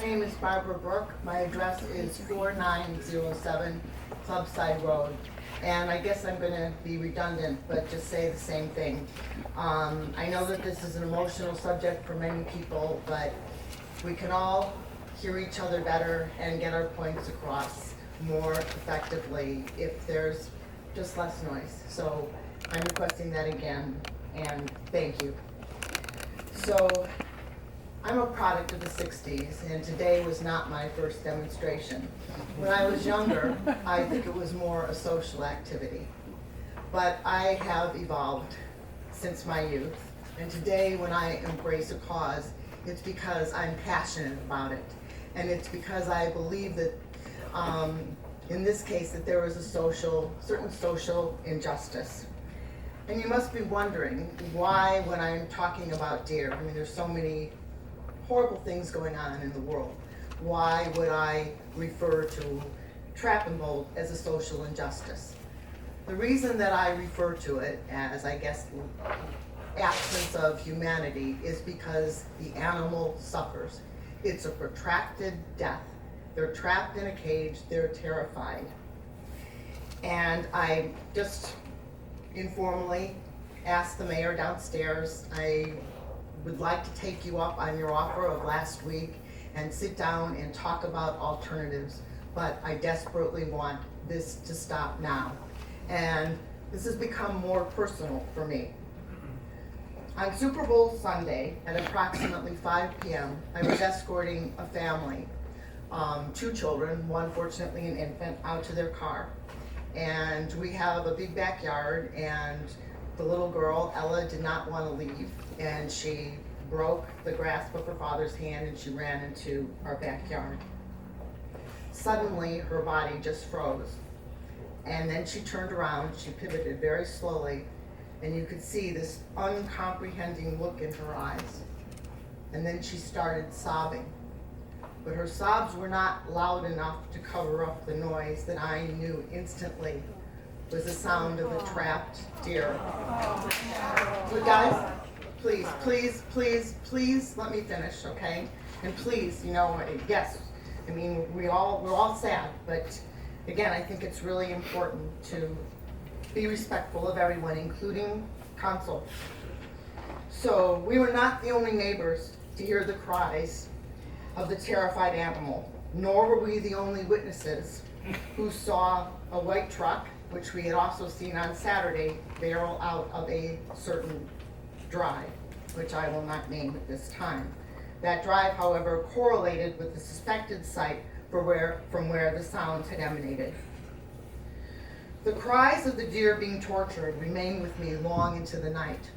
name is Barbara Brooke. My address is 4907 Clubside Road. And I guess I'm going to be redundant, but just say the same thing. I know that this is an emotional subject for many people, but we can all hear each other better and get our points across more effectively if there's just less noise. So I'm requesting that again, and thank you. So I'm a product of the 60s, and today was not my first demonstration. When I was younger, I think it was more a social activity. But I have evolved since my youth, and today when I embrace a cause, it's because I'm passionate about it. And it's because I believe that, in this case, that there is a certain social injustice. And you must be wondering why, when I'm talking about deer, I mean, there's so many horrible things going on in the world. Why would I refer to trap and bolt as a social injustice? The reason that I refer to it as, I guess, absence of humanity is because the animal suffers. It's a protracted death. They're trapped in a cage, they're terrified. And I just informally asked the mayor downstairs, I would like to take you up on your offer of last week and sit down and talk about alternatives, but I desperately want this to stop now. And this has become more personal for me. On Super Bowl Sunday at approximately 5 p.m., I was escorting a family, 2 children, one fortunately an infant, out to their car. And we have a big backyard, and the little girl, Ella, did not want to leave, and she broke the grasp of her father's hand and she ran into our backyard. Suddenly, her body just froze. And then she turned around, she pivoted very slowly, and you could see this uncomprehending look in her eyes. And then she started sobbing. But her sobs were not loud enough to cover up the noise that I knew instantly was the sound of a trapped deer. But guys, please let me finish, okay? And please, yes, I mean, we're all sad, but again, I think it's really important to be respectful of everyone, including council. So we were not the only neighbors to hear the cries of the terrified animal, nor were we the only witnesses who saw a white truck, which we had also seen on Saturday, barrel out of a certain drive, which I will not name at this time. That drive, however, correlated with the suspected site from where the sounds had emanated. The cries of the deer being tortured remained with me long into the night.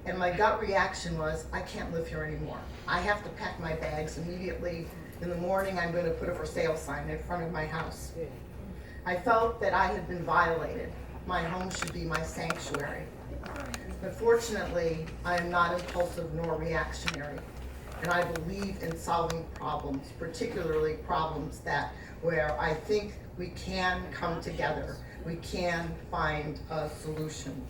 And my gut reaction was, I can't live here anymore. I have to pack my bags immediately. In the morning, I'm going to put a for sale sign in front of my house. I felt that I had been violated. My home should be my sanctuary. But fortunately, I am not impulsive nor reactionary. And I believe in solving problems, particularly problems where I think we can come together. We can find a solution.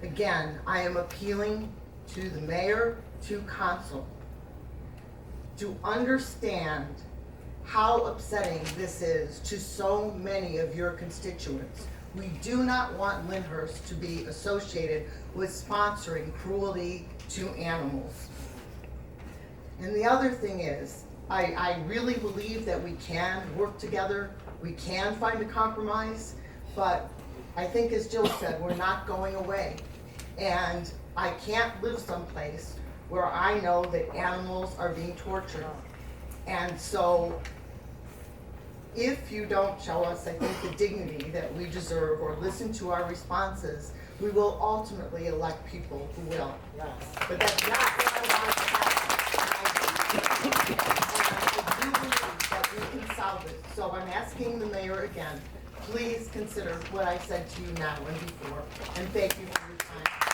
Again, I am appealing to the mayor, to council, to understand how upsetting this is to so many of your constituents. We do not want Lyndhurst to be associated with sponsoring cruelty to animals. And the other thing is, I really believe that we can work together, we can find a compromise, but I think, as Jill said, we're not going away. And I can't live someplace where I know that animals are being tortured. And so, if you don't show us, I think, the dignity that we deserve or listen to our responses, we will ultimately elect people who will. Yes. But that's not what I want to happen. I do believe that we can solve it. So I'm asking the mayor again, please consider what I said to you now and before, and thank you for your time.